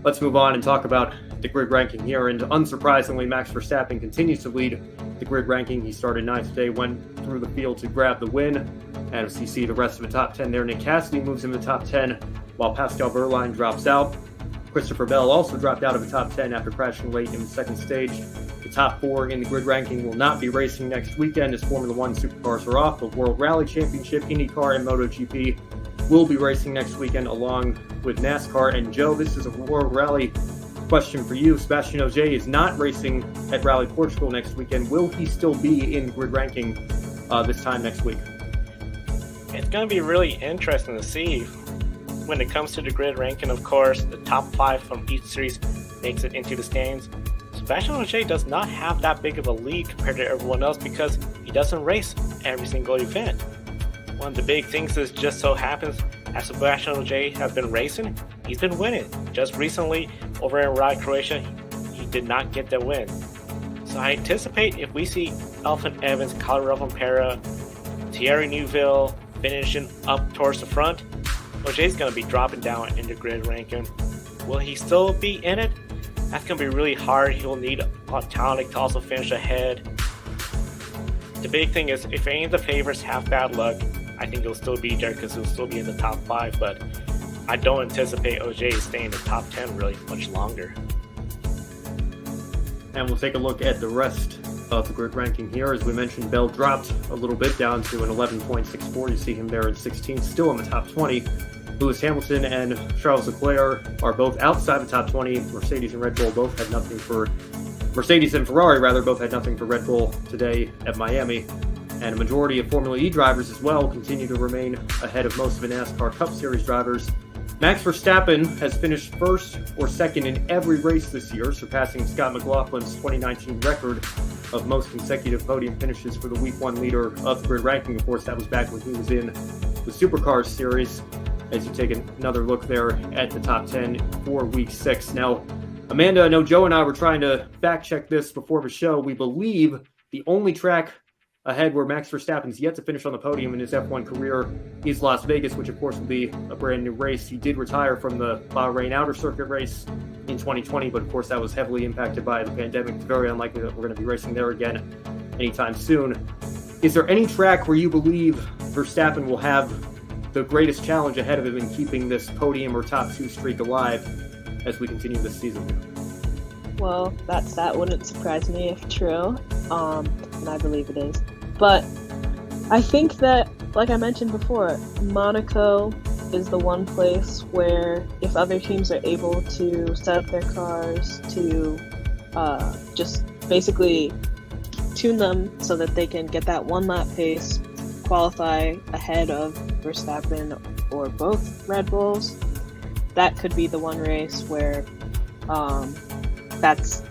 Let's move on and talk about the grid ranking here. And unsurprisingly, Max Verstappen continues to lead the grid ranking. He started 9th today, went through the field to grab the win. And as you see the rest of the top 10 there, Nick Cassidy moves in the top 10, while Pascal Wehrlein drops out. Christopher Bell also dropped out of the top 10 after crashing late in the second stage. The top 4 in the grid ranking will not be racing next weekend as Formula One supercars are off. The World Rally Championship, IndyCar, and MotoGP will be racing next weekend along with NASCAR. And Joe, this is a World Rally question for you. Sebastian Ogier is not racing at Rally Portugal next weekend. Will he still be in grid ranking this time next week? It's going to be really interesting to see. When it comes to the grid ranking, of course, the top 5 from each series makes it into the standings. Sebastian Ogier does not have that big of a lead compared to everyone else because he doesn't race every single event. One of the big things is just so happens as Sebastian Ogier has been racing, he's been winning. Just recently, over in Rally Croatia, he did not get the win. So I anticipate if we see Elfyn Evans, Calder Rovanpera, Thierry Neuville finishing up towards the front, Ogier's going to be dropping down in the grid ranking. Will he still be in it? That's going to be really hard. He'll need Tonic to also finish ahead. The big thing is, if any of the favorites have bad luck, I think he'll still be there because he'll still be in the top 5, but I don't anticipate Ogier staying in the top 10 really much longer. And we'll take a look at the rest of the grid ranking here. As we mentioned, Bell dropped a little bit down to an 11.64. You see him there in 16th, still in the top 20. Lewis Hamilton and Charles Leclerc are both outside the top 20. Mercedes and Red Bull both had nothing for Mercedes and Ferrari both had nothing for Red Bull today at Miami. And a majority of Formula E drivers as well continue to remain ahead of most of the NASCAR Cup Series drivers. Max Verstappen has finished first or second in every race this year, surpassing Scott McLaughlin's 2019 record of most consecutive podium finishes for the Week 1 leader of the grid ranking. Of course, that was back when he was in the Supercars series. As you take another look there at the top 10 for Week 6. Now, Amanda, I know Joe and I were trying to fact check this before the show. We believe the only track ahead where Max Verstappen's yet to finish on the podium in his F1 career is Las Vegas, which of course will be a brand new race. He did retire from the Bahrain Outer Circuit race in 2020, but of course that was heavily impacted by the pandemic. It's very unlikely that we're going to be racing there again anytime soon. Is there any track where you believe Verstappen will have the greatest challenge ahead of him in keeping this podium or top 2 streak alive as we continue this season? Well, that wouldn't surprise me if true, and I believe it is. But I think that, like I mentioned before, Monaco is the one place where if other teams are able to set up their cars to just basically tune them so that they can get that one-lap pace, qualify ahead of Verstappen or both Red Bulls, that could be the one race where that's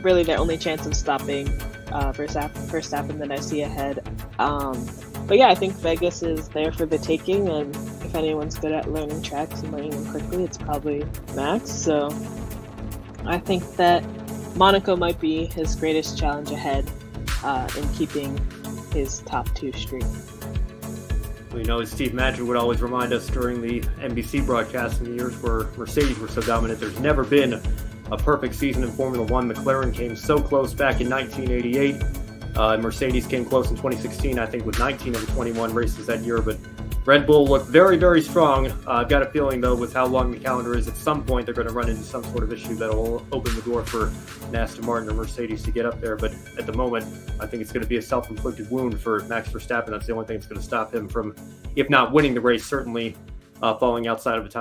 really their only chance of stopping Verstappen that I see ahead. But yeah, I think Vegas is there for the taking, and if anyone's good at learning tracks and learning them quickly, it's probably Max. So I think that Monaco might be his greatest challenge ahead in keeping his top 2 streak. You know, as Steve Madgen would always remind us during the NBC broadcast in the years where Mercedes were so dominant, there's never been a perfect season in Formula One. McLaren came so close back in 1988. Mercedes came close in 2016, I think, with 19 of the 21 races that year. But Red Bull looked very, very strong. I've got a feeling, though, with how long the calendar is, at some point they're going to run into some sort of issue that will open the door for Aston Martin or Mercedes to get up there. But at the moment, I think it's going to be a self-inflicted wound for Max Verstappen. That's the only thing that's going to stop him from, if not winning the race, certainly falling outside of the top